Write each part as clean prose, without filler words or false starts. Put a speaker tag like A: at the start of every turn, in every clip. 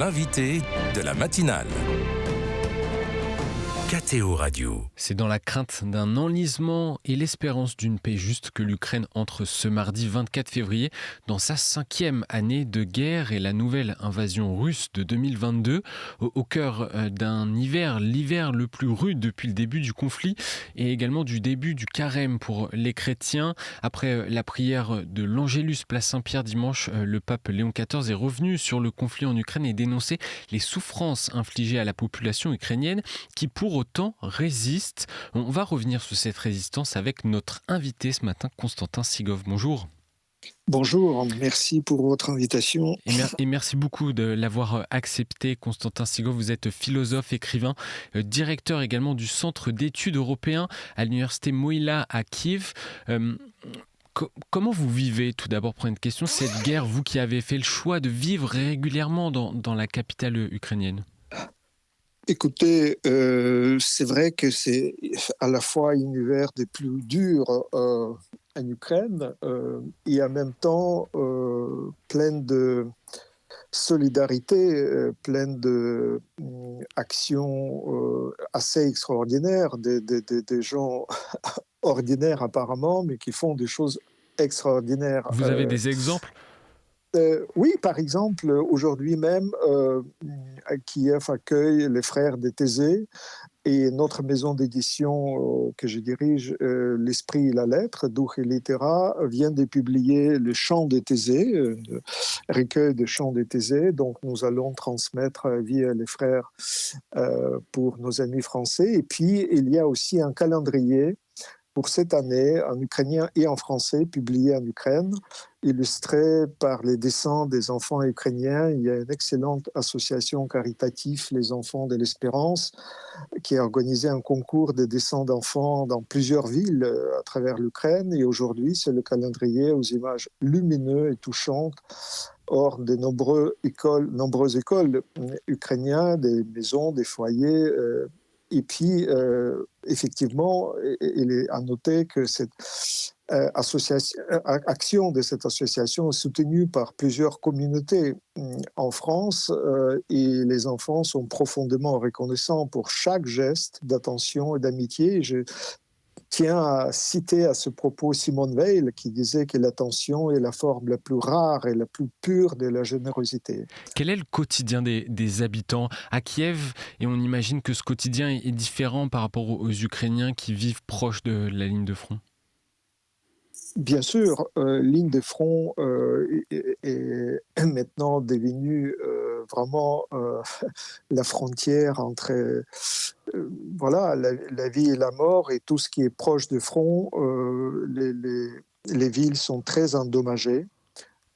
A: l'invité de la matinale. KTO Radio.
B: C'est dans la crainte d'un enlisement et l'espérance d'une paix juste que l'Ukraine entre ce mardi 24 février dans sa 5e année de guerre et la nouvelle invasion russe de 2022 au cœur d'un hiver, l'hiver le plus rude depuis le début du conflit et également du début du carême pour les chrétiens. Après la prière de l'Angélus place Saint-Pierre dimanche, le pape Léon XIV est revenu sur le conflit en Ukraine et dénoncé les souffrances infligées à la population ukrainienne qui pour autant résiste. On va revenir sur cette résistance avec notre invité ce matin, Constantin Sigov. Bonjour.
C: Bonjour, merci pour votre invitation.
B: Et merci beaucoup de l'avoir accepté, Constantin Sigov. Vous êtes philosophe, écrivain, directeur également du Centre d'études européens à l'université Mohyla à Kiev. Comment vous vivez, tout d'abord, première question, cette guerre, vous qui avez fait le choix de vivre régulièrement dans la capitale ukrainienne?
C: Écoutez, c'est vrai que c'est à la fois un hiver des plus durs en Ukraine et en même temps plein de solidarité, plein d'actions assez extraordinaires, des gens ordinaires apparemment, mais qui font des choses extraordinaires.
B: Vous avez des exemples?
C: Oui, par exemple, aujourd'hui même, Kiev accueille les frères de Thésée et notre maison d'édition que je dirige, L'Esprit et la Lettre, Duch et Littera, vient de publier le chant de Thésée, recueil de chants de Thésée. Donc, nous allons transmettre via les frères pour nos amis français. Et puis, il y a aussi un calendrier pour cette année, en ukrainien et en français, publié en Ukraine, illustré par les dessins des enfants ukrainiens. Il y a une excellente association caritative, Les Enfants de l'Espérance, qui a organisé un concours de dessins d'enfants dans plusieurs villes à travers l'Ukraine. Et aujourd'hui, c'est le calendrier aux images lumineuses et touchantes hors de nombreuses écoles ukrainiennes, des maisons, des foyers. Et puis, effectivement, il est à noter que cette action de cette association est soutenue par plusieurs communautés en France et les enfants sont profondément reconnaissants pour chaque geste d'attention et d'amitié. Je tiens à citer à ce propos Simone Weil qui disait que l'attention est la forme la plus rare et la plus pure de la générosité.
B: Quel est le quotidien des habitants à Kiev? Et on imagine que ce quotidien est différent par rapport aux Ukrainiens qui vivent proche de la ligne de front.
C: Bien sûr, ligne de front est maintenant devenue vraiment la frontière entre voilà, la vie et la mort et tout ce qui est proche de front. Les villes sont très endommagées.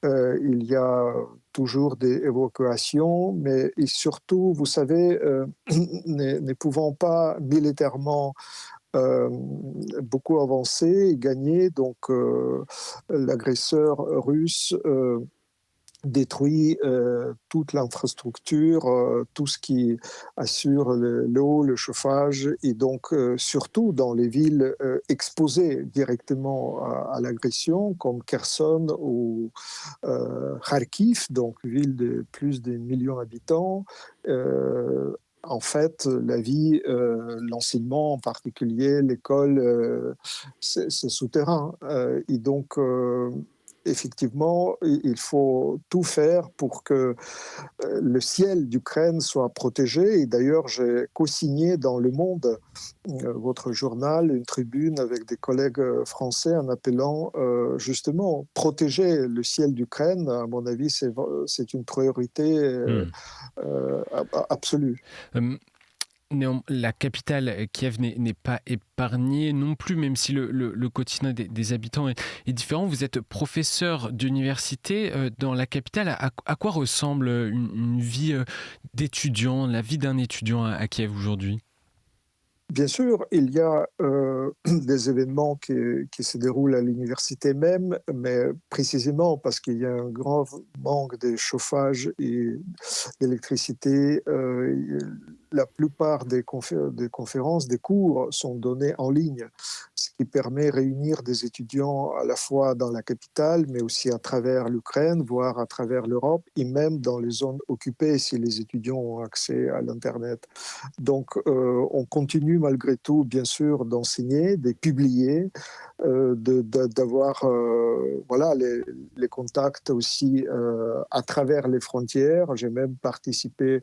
C: Il y a toujours des évacuations, mais et surtout, vous savez, ne pouvant pas militairement beaucoup avancé et gagné, donc l'agresseur russe détruit toute l'infrastructure, tout ce qui assure l'eau, le chauffage, et donc surtout dans les villes exposées directement à l'agression, comme Kherson ou Kharkiv, donc ville de plus de 1 million d'habitants. En fait, la vie, l'enseignement en particulier, l'école, c'est souterrain. Et donc, effectivement, il faut tout faire pour que le ciel d'Ukraine soit protégé. Et d'ailleurs, j'ai co-signé dans Le Monde, votre journal, une tribune avec des collègues français en appelant justement protéger le ciel d'Ukraine. À mon avis, c'est une priorité absolue.
B: La capitale, Kiev, n'est pas épargnée non plus, même si le quotidien des habitants est différent. Vous êtes professeur d'université dans la capitale. À quoi ressemble une vie d'étudiant, la vie d'un étudiant à Kiev aujourd'hui ?
C: Bien sûr, il y a des événements qui se déroulent à l'université même, mais précisément parce qu'il y a un grand manque de chauffage et d'électricité, la plupart des conférences, des cours sont donnés en ligne, ce qui permet de réunir des étudiants à la fois dans la capitale, mais aussi à travers l'Ukraine, voire à travers l'Europe, et même dans les zones occupées si les étudiants ont accès à l'Internet. Donc, on continue malgré tout, bien sûr, d'enseigner, de publier, d'avoir voilà, les contacts aussi à travers les frontières. J'ai même participé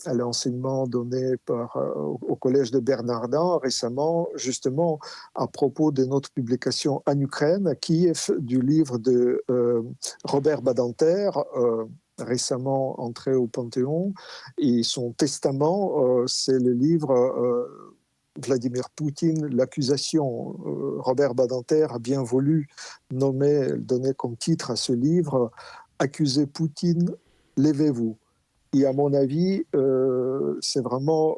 C: à l'enseignement donné au Collège de Bernardin récemment, justement à propos de notre publication en Ukraine, à Kiev, du livre de Robert Badinter, récemment entré au Panthéon. Et son testament, c'est le livre Vladimir Poutine, l'accusation. Robert Badinter a bien voulu donner comme titre à ce livre Accusez Poutine, levez-vous. Et à mon avis, c'est vraiment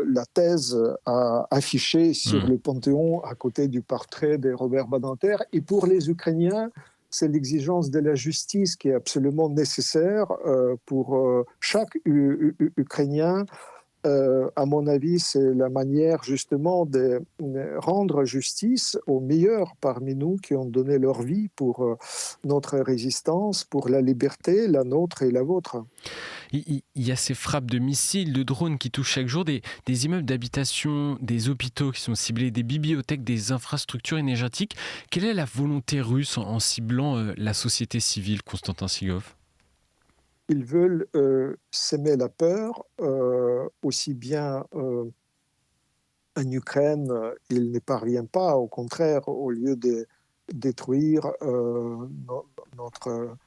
C: la thèse à afficher sur le Panthéon à côté du portrait de Robert Badinter. Et pour les Ukrainiens, c'est l'exigence de la justice qui est absolument nécessaire pour chaque Ukrainien. À mon avis, c'est la manière justement de rendre justice aux meilleurs parmi nous qui ont donné leur vie pour notre résistance, pour la liberté, la nôtre et la vôtre.
B: Il y a ces frappes de missiles, de drones qui touchent chaque jour des immeubles d'habitation, des hôpitaux qui sont ciblés, des bibliothèques, des infrastructures énergétiques. Quelle est la volonté russe en ciblant la société civile, Constantin Sigov ?
C: Ils veulent s'aimer la peur, aussi bien en Ukraine, il n'y parvient pas, au contraire, au lieu de détruire notre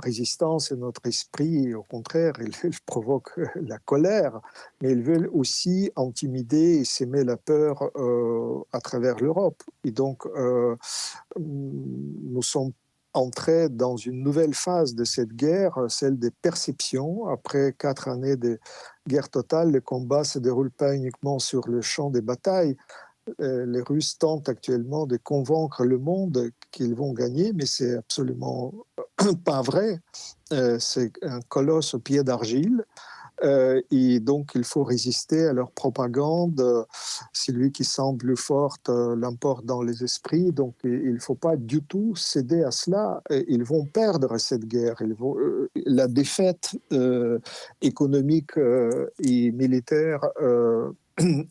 C: résistance et notre esprit, au contraire, ils provoquent la colère, mais ils veulent aussi intimider et s'aimer la peur à travers l'Europe. Et donc, nous sommes entrés dans une nouvelle phase de cette guerre, celle des perceptions. Après 4 années de guerre totale, le combat ne se déroule pas uniquement sur le champ des batailles. Les Russes tentent actuellement de convaincre le monde qu'ils vont gagner, mais c'est absolument pas vrai. C'est un colosse au pied d'argile. Et donc, il faut résister à leur propagande. Celui qui semble fort l'emporte dans les esprits. Donc, il ne faut pas du tout céder à cela. Ils vont perdre cette guerre. La défaite économique et militaire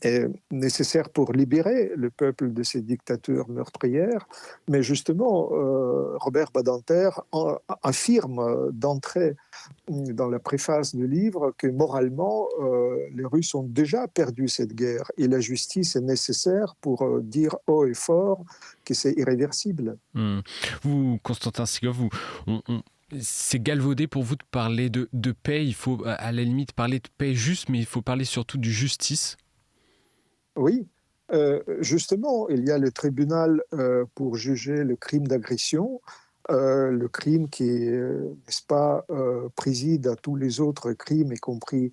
C: est nécessaire pour libérer le peuple de ces dictatures meurtrières. Mais justement, Robert Badinter affirme d'entrée dans la préface du livre que moralement, les Russes ont déjà perdu cette guerre et la justice est nécessaire pour dire haut et fort que c'est irréversible.
B: Vous, Constantin Sigov, c'est galvaudé pour vous de parler de paix. Il faut à la limite parler de paix juste, mais il faut parler surtout de justice.
C: Oui, justement, il y a le tribunal pour juger le crime d'agression, le crime qui, n'est-ce pas, préside à tous les autres crimes, y compris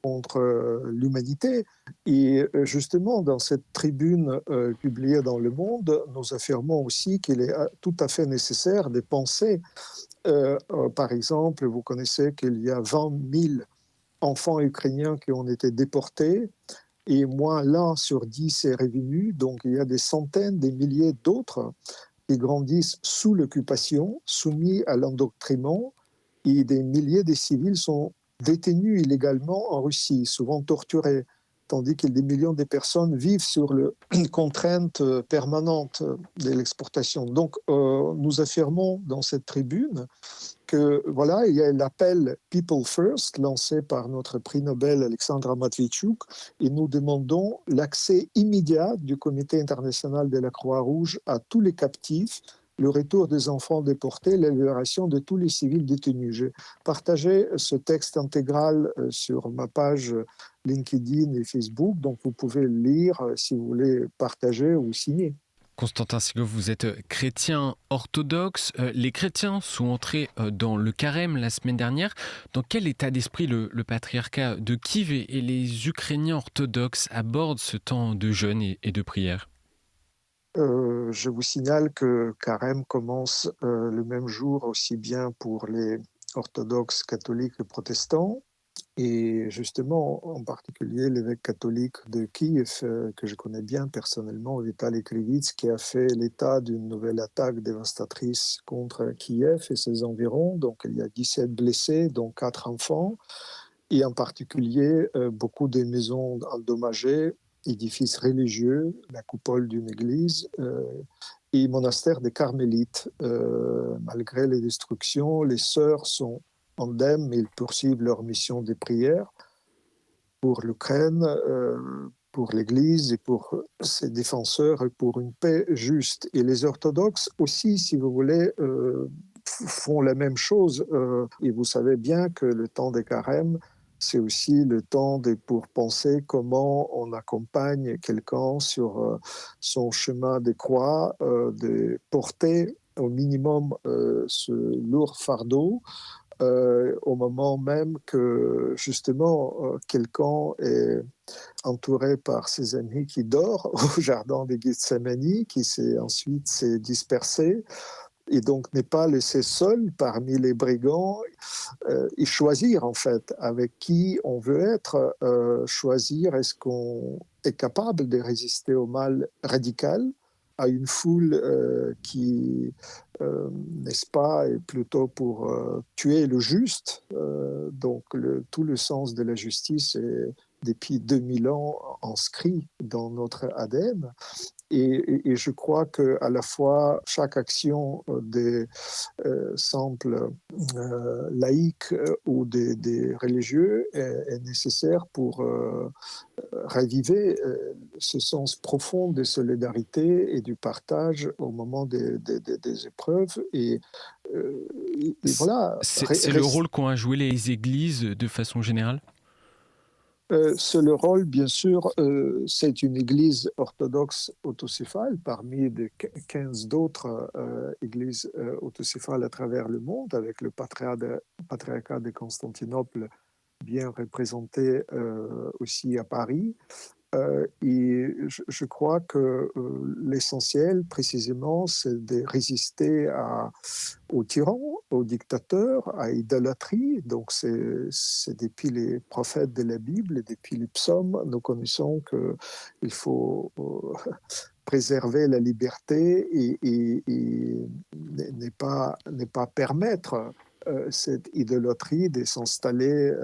C: contre l'humanité. Et justement, dans cette tribune publiée dans Le Monde, nous affirmons aussi qu'il est tout à fait nécessaire de penser, par exemple, vous connaissez qu'il y a 20 000 enfants ukrainiens qui ont été déportés et moins l'un sur 10 est revenu. Donc il y a des centaines, des milliers d'autres qui grandissent sous l'occupation, soumis à l'endoctrinement, et des milliers de civils sont détenus illégalement en Russie, souvent torturés, tandis que des millions de personnes vivent sur une contrainte permanente de l'exportation. Donc nous affirmons dans cette tribune que voilà, il y a l'appel People First lancé par notre prix Nobel Alexandra Matviichuk et nous demandons l'accès immédiat du Comité international de la Croix-Rouge à tous les captifs, le retour des enfants déportés, la libération de tous les civils détenus. J'ai partagé ce texte intégral sur ma page LinkedIn et Facebook, donc vous pouvez le lire si vous voulez partager ou signer.
B: Constantin Sigov, vous êtes chrétien orthodoxe. Les chrétiens sont entrés dans le carême la semaine dernière. Dans quel état d'esprit le patriarcat de Kiev et les Ukrainiens orthodoxes abordent ce temps de jeûne et de prière ?
C: Je vous signale que carême commence le même jour aussi bien pour les orthodoxes catholiques et protestants. Et justement, en particulier l'évêque catholique de Kiev, que je connais bien personnellement, Vitaly Krivits, qui a fait l'état d'une nouvelle attaque dévastatrice contre Kiev et ses environs. Donc il y a 17 blessés, dont 4 enfants, et en particulier beaucoup de maisons endommagées, édifices religieux, la coupole d'une église et monastère des Carmélites. Malgré les destructions, les sœurs sont indemnes, mais ils poursuivent leur mission de prière pour l'Ukraine, pour l'Église et pour ses défenseurs et pour une paix juste. Et les orthodoxes aussi, si vous voulez, font la même chose. Et vous savez bien que le temps des carêmes, c'est aussi le temps pour penser comment on accompagne quelqu'un sur son chemin de croix, de porter au minimum ce lourd fardeau au moment même que justement quelqu'un est entouré par ses ennemis qui dort au jardin de Gethsemane, qui ensuite s'est dispersé et donc n'est pas laissé seul parmi les brigands et choisir en fait avec qui on veut être, choisir est-ce qu'on est capable de résister au mal radical, à une foule qui, n'est-ce pas, est plutôt pour tuer le juste. Donc tout le sens de la justice est depuis 2000 ans inscrit dans notre ADN. Et je crois qu'à la fois chaque action des simples laïcs ou des religieux est nécessaire pour raviver ce sens profond de solidarité et du partage au moment des épreuves. Et voilà.
B: C'est le rôle qu'ont à jouer les églises de façon générale?
C: C'est le rôle, bien sûr, c'est une église orthodoxe autocéphale parmi de 15 d'autres églises autocéphales à travers le monde, avec le patriarcat de Constantinople bien représenté aussi à Paris. Et je crois que l'essentiel, précisément, c'est de résister aux tyrans, aux dictateurs, à l'idolâtrie. Donc, c'est depuis les prophètes de la Bible et depuis les psaumes, nous connaissons qu'il faut préserver la liberté et ne pas permettre cette idolâtrie de s'installer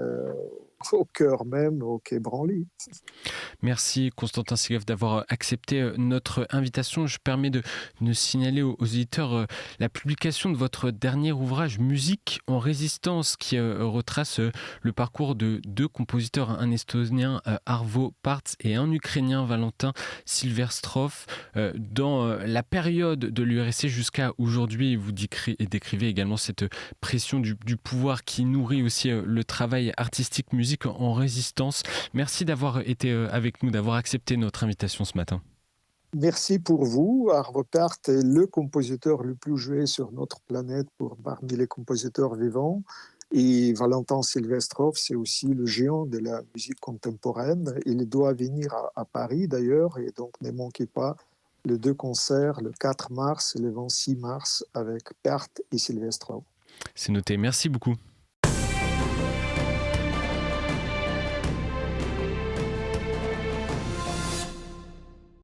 C: au cœur même, au Quai Branly.
B: Merci Constantin Sigov d'avoir accepté notre invitation. Je permets de signaler aux auditeurs la publication de votre dernier ouvrage Musique en résistance qui retrace le parcours de deux compositeurs, un estonien Arvo Pärt et un ukrainien Valentin Silverstrov dans la période de l'URSS jusqu'à aujourd'hui. Vous décrivez également cette pression du pouvoir qui nourrit aussi le travail artistique Musique en résistance. Merci d'avoir été avec nous, d'avoir accepté notre invitation ce matin.
C: Merci pour vous. Arvo Pärt est le compositeur le plus joué sur notre planète parmi les compositeurs vivants. Et Valentin Silverstrov, c'est aussi le géant de la musique contemporaine. Il doit venir à Paris d'ailleurs, et donc ne manquez pas les deux concerts, le 4 mars et le 26 mars, avec Pärt et Silverstrov.
B: C'est noté. Merci beaucoup.